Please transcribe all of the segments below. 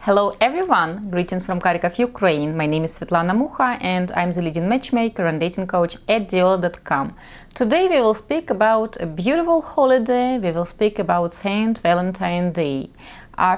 Hello everyone! Greetings from Kharkov, Ukraine. My name is Svetlana Mucha and I'm the leading matchmaker and dating coach at Diolli.com. Today we will speak about a beautiful holiday. We will speak about St. Valentine Day.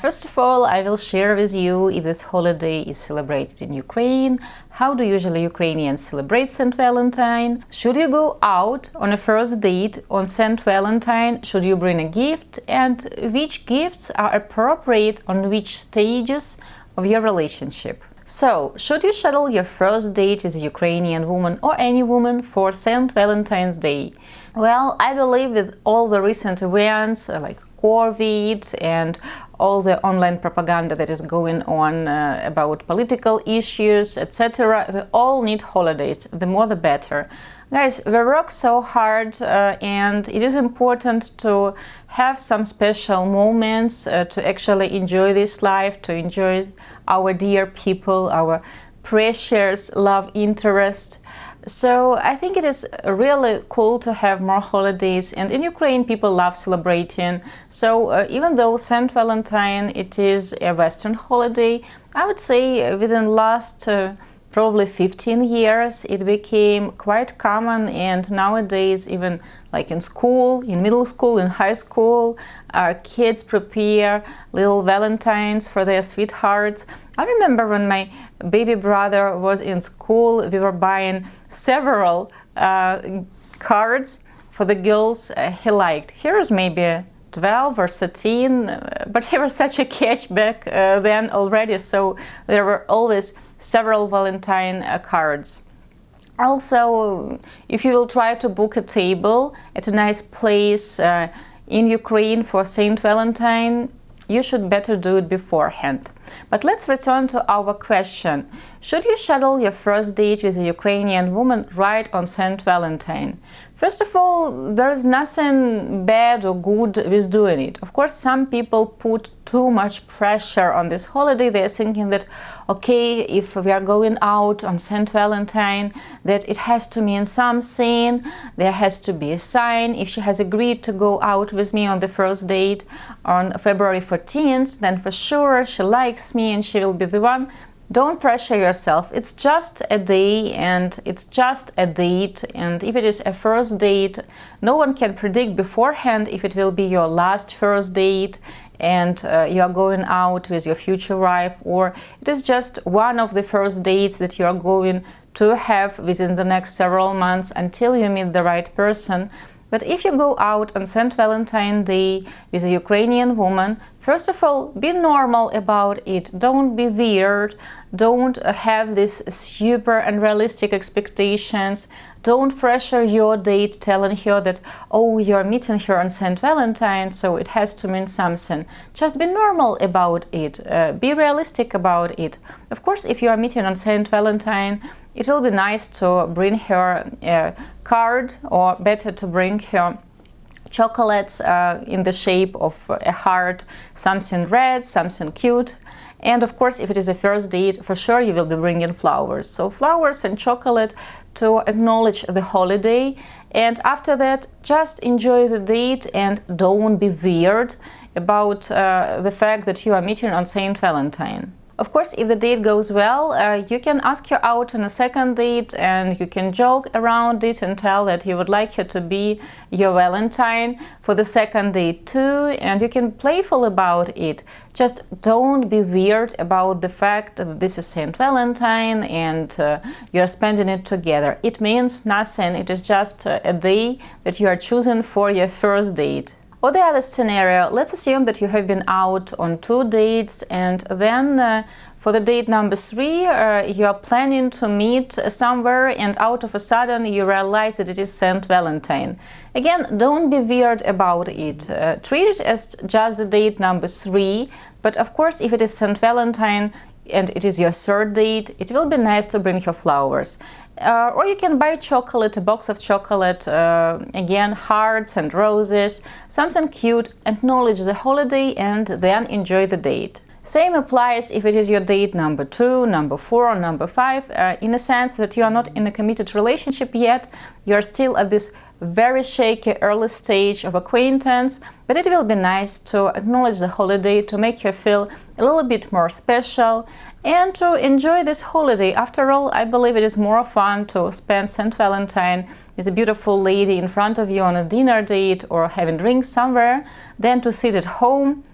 First of all, I will share with you if this holiday is celebrated in Ukraine, how do usually Ukrainians celebrate St. Valentine, should you go out on a first date on St. Valentine, should you bring a gift, and which gifts are appropriate on which stages of your relationship. So, should you schedule your first date with a Ukrainian woman or any woman for St. Valentine's Day? Well, I believe with all the recent events like COVID and all the online propaganda that is going on about political issues, etc. We all need holidays. The more the better. Guys, we work so hard and it is important to have some special moments to actually enjoy this life, to enjoy our dear people, our precious love interest. So I think it is really cool to have more holidays, and in Ukraine people love celebrating. So even though St. Valentine it is a Western holiday, I would say within last probably 15 years it became quite common, and nowadays even like in school, in middle school, in high school, our kids prepare little valentines for their sweethearts. I remember when my baby brother was in school, we were buying several cards for the girls he liked. Here is maybe 12 or 13, but he was such a catch back then already, so there were always several Valentine cards. Also, if you will try to book a table at a nice place in Ukraine for St. Valentine, you should better do it beforehand. But let's return to our question. Should you schedule your first date with a Ukrainian woman right on St. Valentine? First of all, there is nothing bad or good with doing it. Of course, some people put too much pressure on this holiday. They are thinking that, okay, if we are going out on St. Valentine, that it has to mean something, there has to be a sign. If she has agreed to go out with me on the first date on February 14th, then for sure she likes me and she will be the one. Don't pressure yourself. It's just a day and it's just a date, and if it is a first date, no one can predict beforehand if it will be your last first date and you are going out with your future wife, or it is just one of the first dates that you are going to have within the next several months until you meet the right person. But if you go out on St. Valentine Day with a Ukrainian woman, first of all, be normal about it. Don't be weird. Don't have these super unrealistic expectations. Don't pressure your date telling her that, oh, you're meeting her on St. Valentine, so it has to mean something. Just be normal about it. Be realistic about it. Of course, if you are meeting on St. Valentine, it will be nice to bring her a card, or better to bring her chocolates in the shape of a heart, something red, something cute. And of course, if it is a first date, for sure you will be bringing flowers. So flowers and chocolate to acknowledge the holiday. And after that, just enjoy the date and don't be weird about the fact that you are meeting on St. Valentine. Of course, if the date goes well, you can ask her out on a second date and you can joke around it and tell that you would like her to be your Valentine for the second date too, and you can be playful about it. Just don't be weird about the fact that this is St. Valentine and you're spending it together. It means nothing. It is just a day that you are choosing for your first date. Or the other scenario, let's assume that you have been out on 2 dates and then for the date number 3 you are planning to meet somewhere, and out of a sudden you realize that it is St. Valentine. Again, don't be weird about it. Treat it as just the date number 3, but of course if it is St. Valentine and it is your 3rd date, it will be nice to bring her flowers. Or you can buy chocolate, a box of chocolate, again, hearts and roses, something cute, acknowledge the holiday and then enjoy the date. Same applies if it is your date number 2, number 4, or number 5, in a sense that you are not in a committed relationship yet. You are still at this very shaky early stage of acquaintance, but it will be nice to acknowledge the holiday, to make you feel a little bit more special and to enjoy this holiday. After all, I believe it is more fun to spend St. Valentine with a beautiful lady in front of you on a dinner date or having drinks somewhere than to sit at home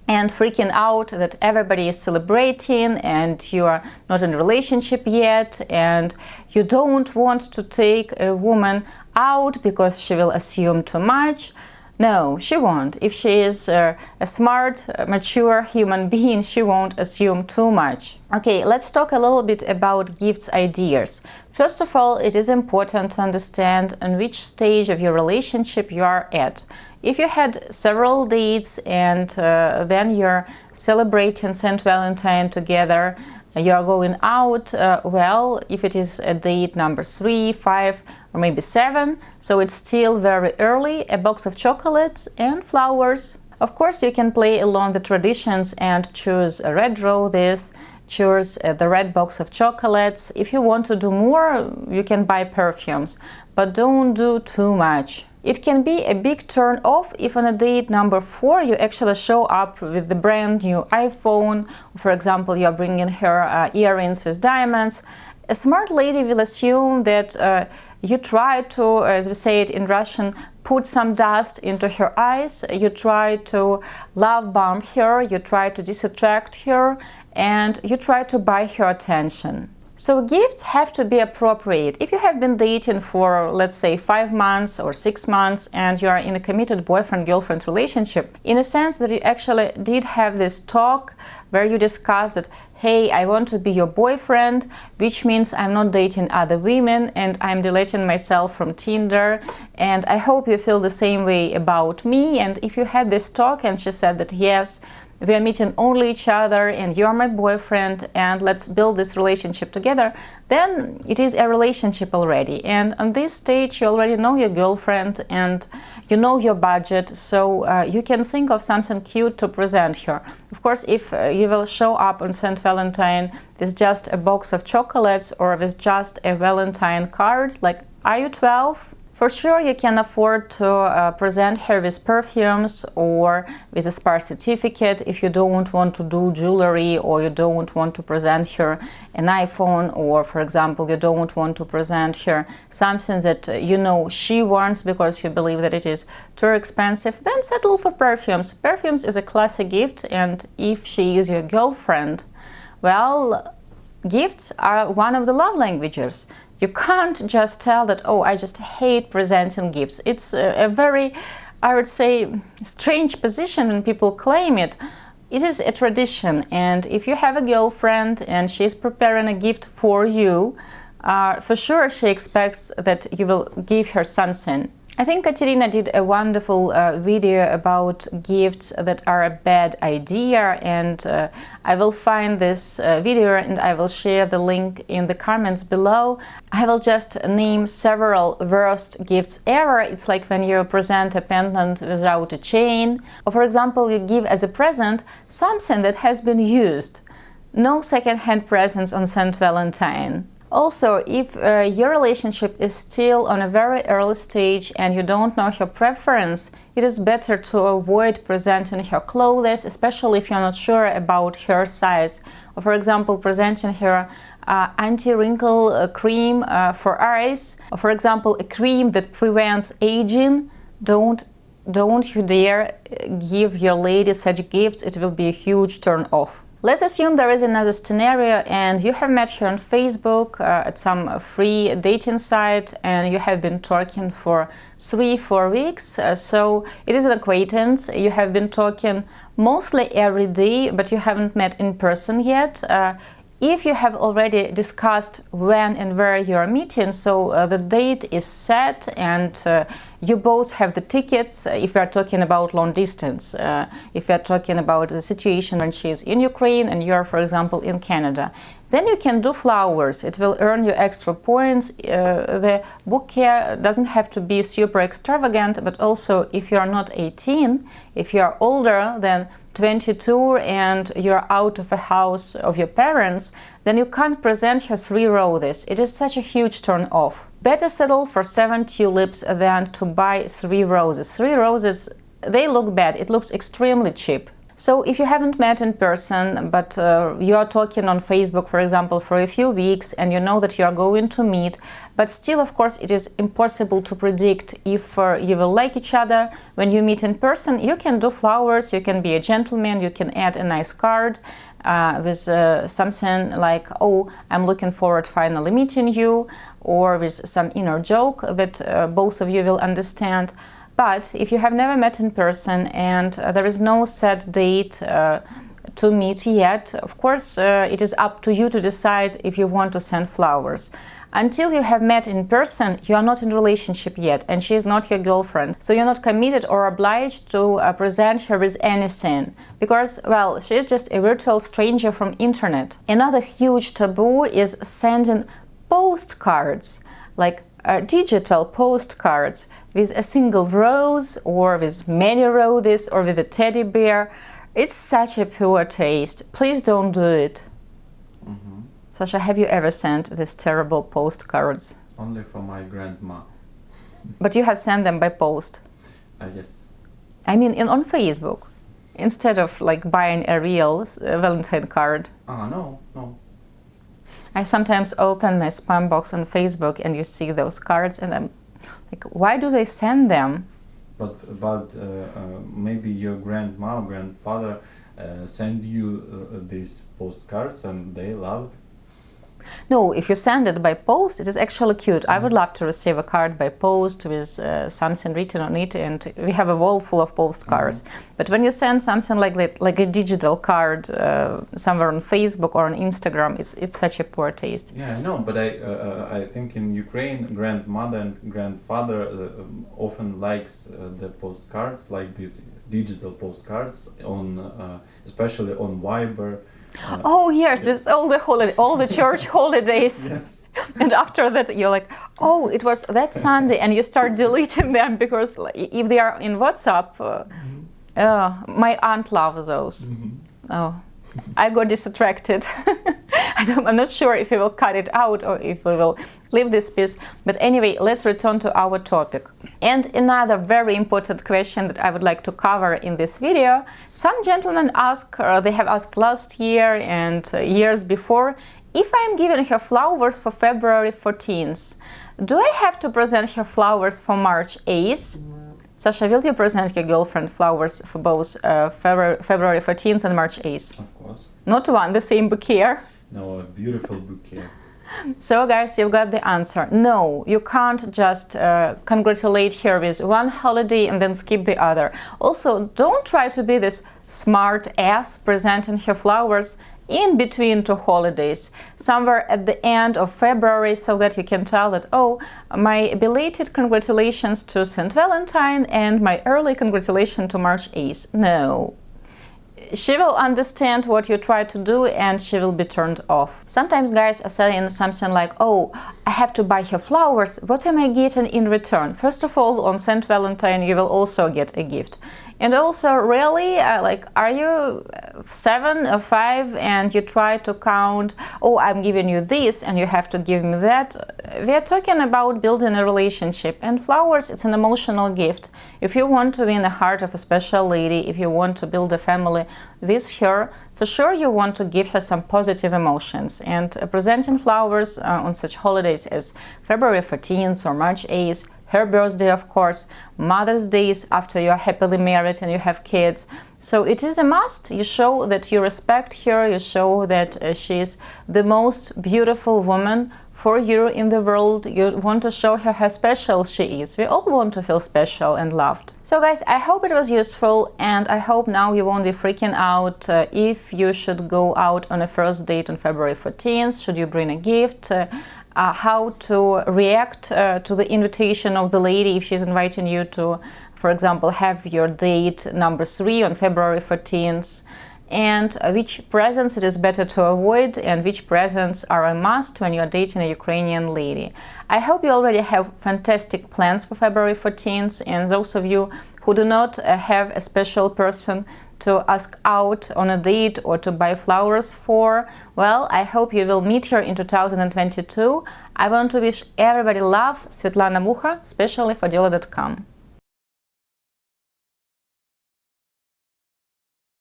and freaking out that everybody is celebrating and you are not in a relationship yet and you don't want to take a woman out because she will assume too much. No, she won't. If she is a smart, mature human being, she won't assume too much. Okay, let's talk a little bit about gifts ideas. First of all, it is important to understand on which stage of your relationship you are at. If you had several dates and then you're celebrating St. Valentine together, you are going out, well, if it is a date number 3, 5, or maybe 7, so it's still very early, a box of chocolates and flowers. Of course, you can play along the traditions and choose a red roses, choose the red box of chocolates. If you want to do more, you can buy perfumes, but don't do too much. It can be a big turn off if on a date number 4 you actually show up with the brand new iPhone. For example, you're bringing her earrings with diamonds. A smart lady will assume that you try to, as we say it in Russian, put some dust into her eyes, you try to love bomb her, you try to distract her, and you try to buy her attention. So gifts have to be appropriate. If you have been dating for, let's say, 5 months or 6 months and you are in a committed boyfriend-girlfriend relationship, in a sense that you actually did have this talk where you discussed that, hey, I want to be your boyfriend, which means I'm not dating other women and I'm deleting myself from Tinder, and I hope you feel the same way about me. And if you had this talk and she said that, yes, we are meeting only each other and you are my boyfriend and let's build this relationship together, then it is a relationship already. And on this stage you already know your girlfriend and you know your budget, so you can think of something cute to present her. Of course, if you will show up on St. Valentine with just a box of chocolates or with just a Valentine card, like, are you 12? For sure, you can afford to present her with perfumes or with a spa certificate if you don't want to do jewelry, or you don't want to present her an iPhone, or, for example, you don't want to present her something that you know she wants because you believe that it is too expensive. Then settle for perfumes. Perfumes is a classic gift, and if she is your girlfriend, well, gifts are one of the love languages. You can't just tell that, oh, I just hate presenting gifts. It's a very, I would say, strange position when people claim it. It is a tradition, and if you have a girlfriend and she's preparing a gift for you, for sure she expects that you will give her something. I think Katerina did a wonderful video about gifts that are a bad idea, and I will find this video and I will share the link in the comments below. I will just name several worst gifts ever. It's like when you present a pendant without a chain, or for example you give as a present something that has been used. No second-hand presents on St. Valentine. Also, if your relationship is still on a very early stage and you don't know her preference, it is better to avoid presenting her clothes, especially if you're not sure about her size. Or, for example, presenting her anti-wrinkle cream for eyes, or, for example, a cream that prevents aging. Don't you dare give your lady such gifts. It will be a huge turn off. Let's assume there is another scenario and you have met her on Facebook at some free dating site and you have been talking for 3-4 weeks. So it is an acquaintance. You have been talking mostly every day, but you haven't met in person yet. If you have already discussed when and where you are meeting, so the date is set and you both have the tickets, if we are talking about long distance, if we are talking about the situation when she is in Ukraine and you are, for example, in Canada, then you can do flowers. It will earn you extra points. The bouquet doesn't have to be super extravagant, but also if you are not 18, if you are older than 22 and you're out of a house of your parents, then you can't present her 3 roses. It is such a huge turn off. Better settle for 7 tulips than to buy 3 roses. 3 roses, they look bad. It looks extremely cheap. So if you haven't met in person, but you are talking on Facebook, for example, for a few weeks, and you know that you are going to meet, but still, of course, it is impossible to predict if you will like each other when you meet in person, you can do flowers, you can be a gentleman, you can add a nice card with something like, oh, I'm looking forward finally meeting you, or with some inner joke that both of you will understand. But if you have never met in person and there is no set date to meet yet, of course, it is up to you to decide if you want to send flowers. Until you have met in person, you are not in a relationship yet, and she is not your girlfriend. So you're not committed or obliged to present her with anything, because, well, she is just a virtual stranger from internet. Another huge taboo is sending postcards, like digital postcards with a single rose or with many roses or with a teddy bear. It's such a poor taste. Please don't do it. Sasha, have you ever sent these terrible postcards? Only for my grandma. But you have sent them by post? Yes. I mean, on Facebook, instead of like buying a real Valentine card. No. I sometimes open my spam box on Facebook and you see those cards and I'm like, why do they send them? But maybe your grandma or grandfather send you these postcards and they loved. No, if you send it by post, it is actually cute. I would love to receive a card by post with something written on it, and we have a wall full of postcards. But when you send something like that, like a digital card somewhere on Facebook or on Instagram, it's such a poor taste. Yeah, I know, but I think in Ukraine, grandmother and grandfather often likes the postcards, like these digital postcards on, especially on Viber. Oh yes, it's all the church holidays. Yes. And after that you're like, oh, it was that Sunday, and you start deleting them because if they are in WhatsApp, my aunt loves those. Oh, I got distracted. I'm not sure if we will cut it out or if we will leave this piece. But anyway, let's return to our topic. And another very important question that I would like to cover in this video. Some gentlemen ask, they have asked last year and years before, if I'm giving her flowers for February 14th, do I have to present her flowers for March 8th? Sasha, will you present your girlfriend flowers for both February 14th and March 8th? Of course. Not one, the same bouquet? No, a beautiful bouquet. So guys, you've got the answer. No, you can't just congratulate her with one holiday and then skip the other. Also, don't try to be this smart ass presenting her flowers in between 2 holidays, somewhere at the end of February, so that you can tell that, oh, my belated congratulations to St. Valentine and my early congratulations to March 8th. No. She will understand what you try to do and she will be turned off. Sometimes guys are saying something like, oh, I have to buy her flowers. What am I getting in return? First of all, on St. Valentine you will also get a gift. And also, really, like, are you 7 or 5 and you try to count, oh, I'm giving you this and you have to give me that? We are talking about building a relationship, and flowers, it's an emotional gift. If you want to win the heart of a special lady, if you want to build a family with her, for sure you want to give her some positive emotions. And presenting flowers on such holidays as February 14th or March 8th, her birthday, of course, Mother's Days after you are happily married and you have kids. So it is a must. You show that you respect her, you show that she is the most beautiful woman for you in the world. You want to show her how special she is. We all want to feel special and loved. So guys, I hope it was useful, and I hope now you won't be freaking out if you should go out on a first date on February 14th. Should you bring a gift? How to react to the invitation of the lady if she's inviting you to, for example, have your date number 3 on February 14th, and which presents it is better to avoid and which presents are a must when you're dating a Ukrainian lady. I hope you already have fantastic plans for February 14th, and those of you who do not have a special person to ask out on a date or to buy flowers for, well, I hope you will meet her in 2022. I want to wish everybody love, Svetlana Mukha, especially for Diolli.com.